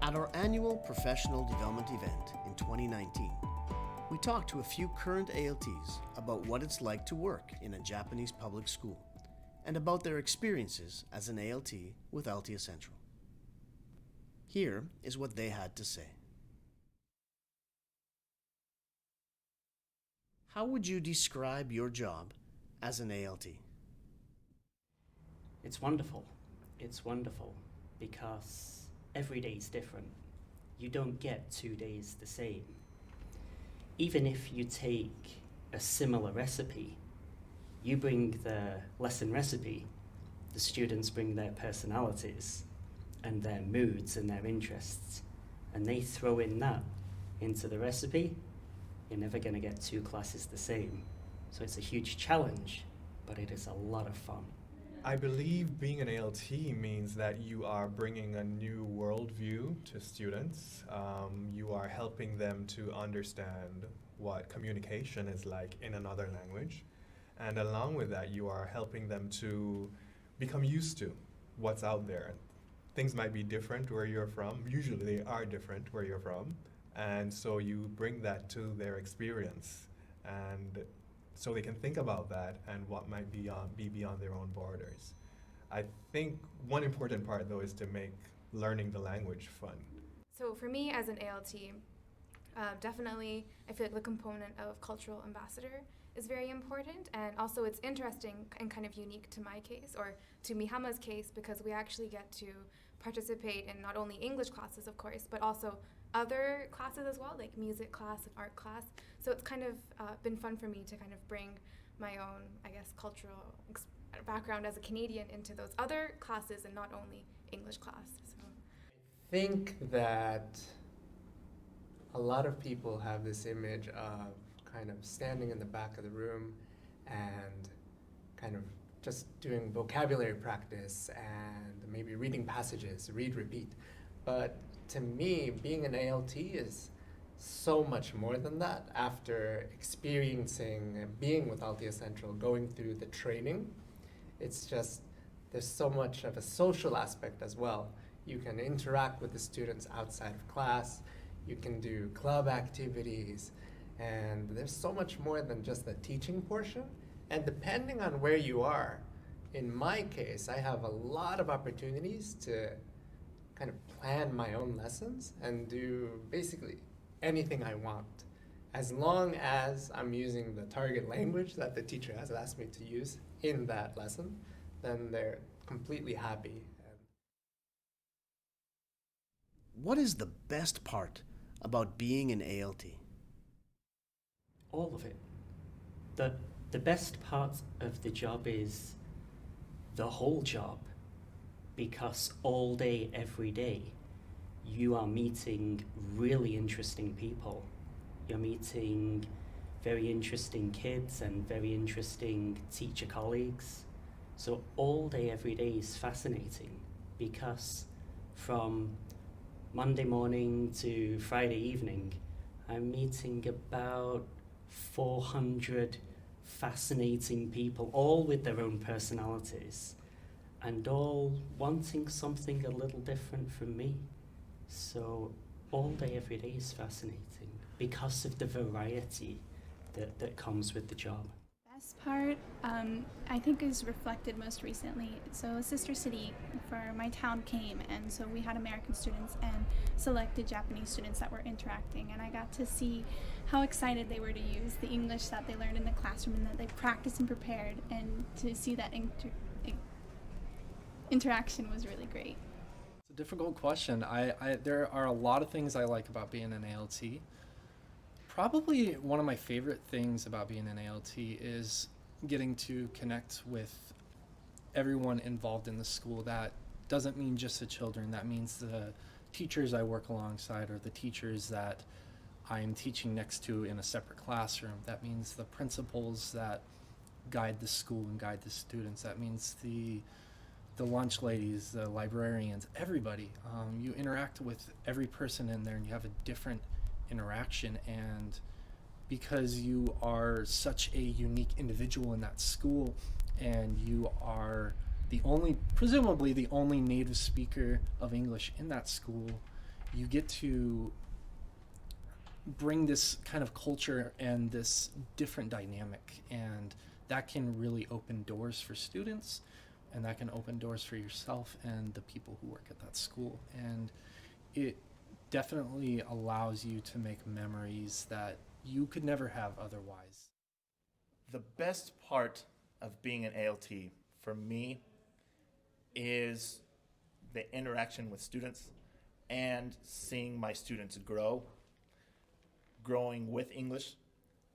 At our annual professional development event in 2019, we talked to a few current ALTs about what it's like to work in a Japanese public school and about their experiences as an ALT with ALTIA Central. Here is what they had to say. How would you describe your job as an ALT? It's wonderful. It's wonderful because every day is different. You don't get 2 days the same. Even if you take a similar recipe, you bring the lesson recipe, the students bring their personalities and their moods and their interests, and they throw in that into the recipe, you're never going to get 2 classes the same. So it's a huge challenge, but it is a lot of fun. I believe being an ALT means that you are bringing a new worldview to students. You are helping them to understand what communication is like in another language. And along with that, you are helping them to become used to what's out there. Things might be different where you're from. Usually they are different where you're from. And so you bring that to their experience. And so they can think about that and what might be beyond their own borders. I think one important part, though, is to make learning the language fun. So for me as an ALT, definitely I feel like the component of cultural ambassador is very important, and also it's interesting and kind of unique to my case, or to Mihama's case, because we actually get to participate in not only English classes, of course, but also other classes as well, like music class and art class. So it's kind of been fun for me to kind of bring my own, I guess, cultural background as a Canadian into those other classes and not only English class. So I think that a lot of people have this image of kind of standing in the back of the room and kind of just doing vocabulary practice and maybe reading passages, read, repeat. But to me, being an ALT is so much more than that. After experiencing and being with ALTIA Central, going through the training, it's just, there's so much of a social aspect as well. You can interact with the students outside of class, you can do club activities, and there's so much more than just the teaching portion. And depending on where you are, in my case, I have a lot of opportunities to kind of plan my own lessons and do basically anything I want. As long as I'm using the target language that the teacher has asked me to use in that lesson, then they're completely happy. What is the best part about being an ALT? All of it. The best part of the job is the whole job, because all day, every day, you are meeting really interesting people. You're meeting very interesting kids and very interesting teacher colleagues. So all day, every day is fascinating, because from Monday morning to Friday evening, I'm meeting about 400 fascinating people, all with their own personalities, and all wanting something a little different from me. So all day, every day is fascinating because of the variety that comes with the job. Best part, I think, is reflected most recently. So a sister city for my town came, and so we had American students and selected Japanese students that were interacting, and I got to see how excited they were to use the English that they learned in the classroom and that they practiced and prepared, and to see that interaction was really great. It's a difficult question. There are a lot of things I like about being an ALT. Probably one of my favorite things about being an ALT is getting to connect with everyone involved in the school. That doesn't mean just the children. That means the teachers I work alongside, or the teachers that I'm teaching next to in a separate classroom. That means the principals that guide the school and guide the students. That means the lunch ladies, the librarians, everybody. You interact with every person in there, and you have a different interaction, and because you are such a unique individual in that school, and you are presumably the only native speaker of English in that school, you get to bring this kind of culture and this different dynamic, and that can really open doors for students, and that can open doors for yourself and the people who work at that school. And it definitely allows you to make memories that you could never have otherwise. The best part of being an ALT for me is the interaction with students and seeing my students growing with English,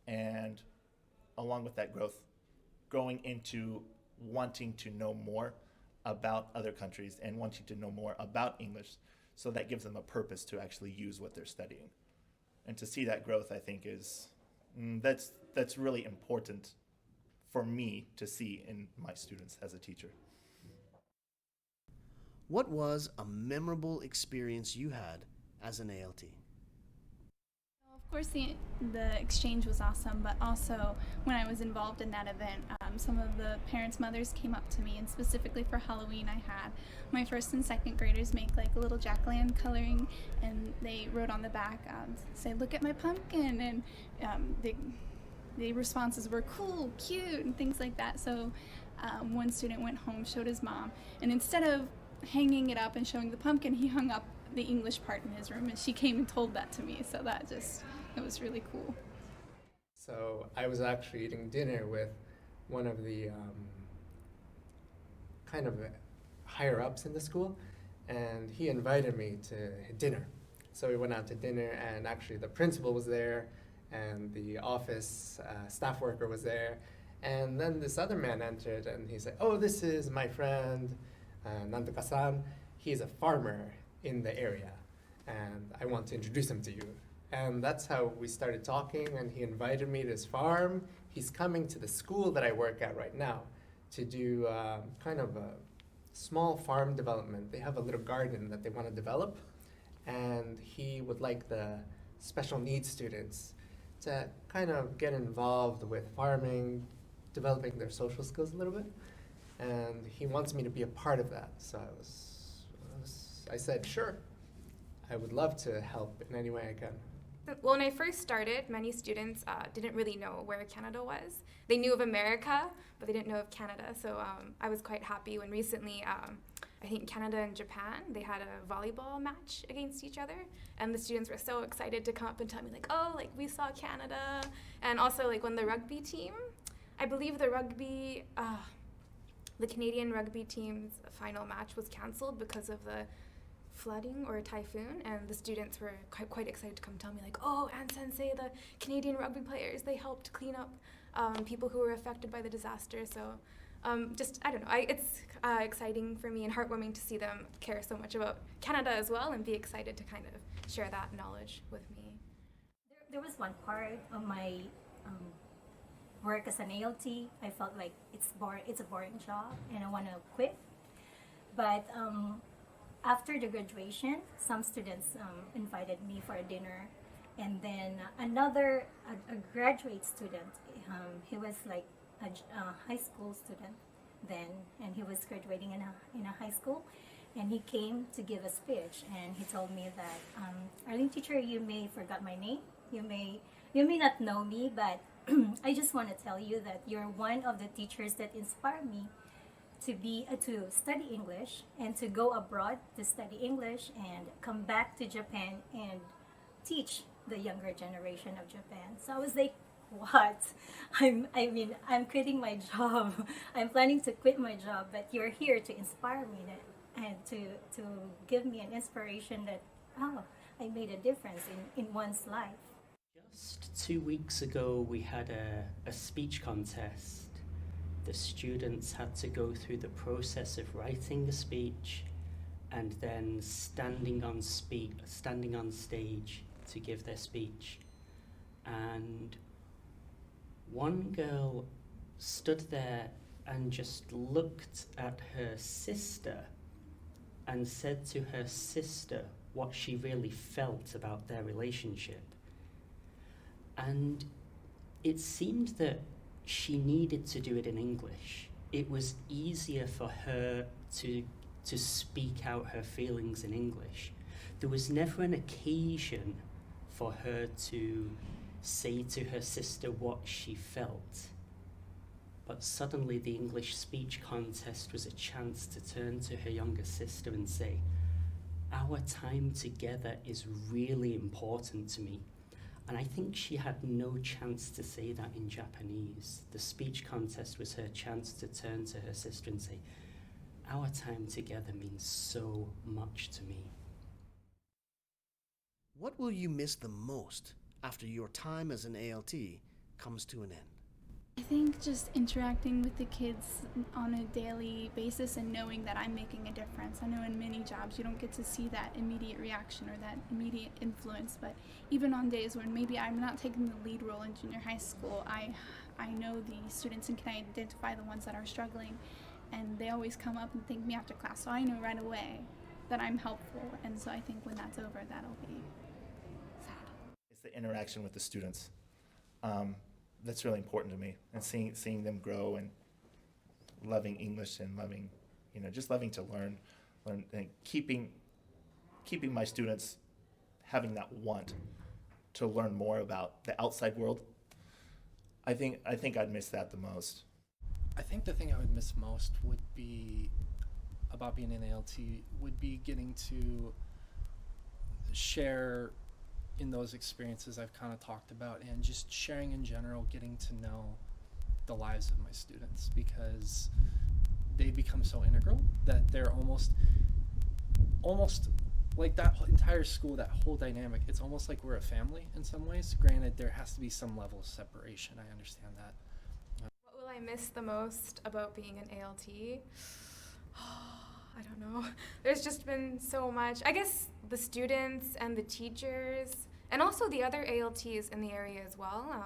and along with that growth, growing into wanting to know more about other countries and wanting to know more about English, so that gives them a purpose to actually use what they're studying. And to see that growth, I think that's really important for me to see in my students as a teacher. What was a memorable experience you had as an ALT? Of course, the exchange was awesome, but also when I was involved in that event, some of the parents' mothers came up to me, and specifically for Halloween, I had my first and second graders make like a little jack-o'-lantern coloring, and they wrote on the back, say, "Look at my pumpkin," and the responses were cool, cute, and things like that. So one student went home, showed his mom, and instead of hanging it up and showing the pumpkin, he hung up the English part in his room, and she came and told that to me. So it was really cool. So I was actually eating dinner with one of the kind of higher ups in the school, and he invited me to dinner. So we went out to dinner, and actually the principal was there, and the office staff worker was there, and then this other man entered, and he said, "Oh, this is my friend Nantuka-san. He's a farmer in the area, and I want to introduce him to you." And that's how we started talking, and he invited me to his farm. He's coming to the school that I work at right now to do kind of a small farm development. They have a little garden that they want to develop, and he would like the special needs students to kind of get involved with farming, developing their social skills a little bit. And he wants me to be a part of that. So I said, sure, I would love to help in any way I can. Well, when I first started, many students didn't really know where Canada was. They knew of America, but they didn't know of Canada. So I was quite happy when recently, I think Canada and Japan, they had a volleyball match against each other. And the students were so excited to come up and tell me, like, oh, like, we saw Canada. And also, like, when the rugby team, I believe the Canadian rugby team's final match was canceled because of the flooding or a typhoon, and the students were quite excited to come tell me, like, oh, Ann Sensei, the Canadian rugby players, they helped clean up people who were affected by the disaster. So I don't know, it's exciting for me and heartwarming to see them care so much about Canada as well and be excited to kind of share that knowledge with me. There was one part of my work as an ALT. I felt like it's a boring job and I want to quit. But after the graduation, some students invited me for a dinner, and then a graduate student, he was like a high school student then, and he was graduating in a high school, and he came to give a speech, and he told me that, Arlene teacher, you may forgot my name, you may not know me, but I just want to tell you that you're one of the teachers that inspire me to study English and to go abroad to study English and come back to Japan and teach the younger generation of Japan. So I was like, what? I'm quitting my job. I'm planning to quit my job, but you're here to inspire me and to give me an inspiration that, oh, I made a difference in one's life. Just 2 weeks ago, we had a speech contest. The students had to go through the process of writing a speech and then standing on stage to give their speech. And one girl stood there and just looked at her sister and said to her sister what she really felt about their relationship. And it seemed that she needed to do it in English. It was easier for her to speak out her feelings in English. there was never an occasion for her to say to her sister what she felt. But suddenly the English speech contest was a chance to turn to her younger sister and say, our time together is really important to me. And I think she had no chance to say that in Japanese. The speech contest was her chance to turn to her sister and say, our time together means so much to me. What will you miss the most after your time as an ALT comes to an end? I think just interacting with the kids on a daily basis and knowing that I'm making a difference. I know in many jobs you don't get to see that immediate reaction or that immediate influence, but even on days when maybe I'm not taking the lead role in junior high school, I know the students and can identify the ones that are struggling, and they always come up and thank me after class, so I know right away that I'm helpful, and so I think when that's over, that'll be sad. It's the interaction with the students. That's really important to me, and seeing them grow and loving English and loving, just loving to learn and keeping my students having that want to learn more about the outside world. I think I'd miss that the most. I think the thing I would miss most would be about being an ALT would be getting to share in those experiences I've kind of talked about, and just sharing in general, getting to know the lives of my students, because they become so integral that they're almost like that entire school, that whole dynamic. It's almost like we're a family in some ways. Granted, there has to be some level of separation. I understand that. What will I miss the most about being an ALT? I don't know. There's just been so much. I guess the students and the teachers, and also the other ALTs in the area as well.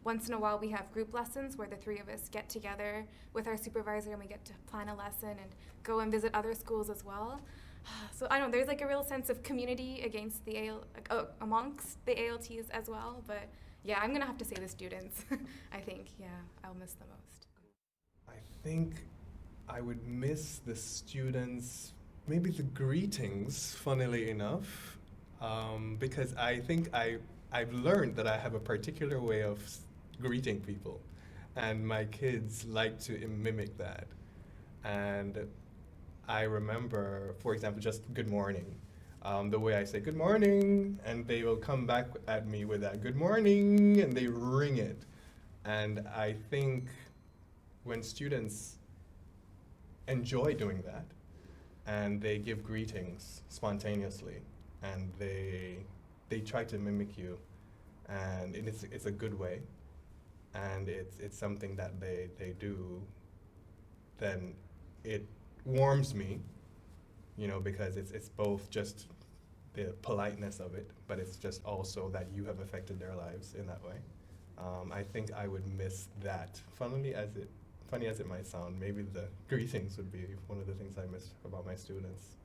Once in a while we have group lessons where the three of us get together with our supervisor and we get to plan a lesson and go and visit other schools as well. So I don't know, there's like a real sense of community against the amongst the ALTs as well. But yeah, I'm gonna have to say the students. I think, yeah, I'll miss the most. I think I would miss the students, maybe the greetings, funnily enough, because I think I've learned that I have a particular way of greeting people, and my kids like to mimic that. And I remember, for example, just good morning. The way I say good morning, and they will come back at me with that good morning, and they ring it. And I think when students enjoy doing that, and they give greetings spontaneously, and they try to mimic you, and it's a good way, and it's something that they do, then it warms me, because it's both just the politeness of it, but it's just also that you have affected their lives in that way. I think I would miss that. Funny as it might sound, maybe the greetings would be one of the things I miss about my students.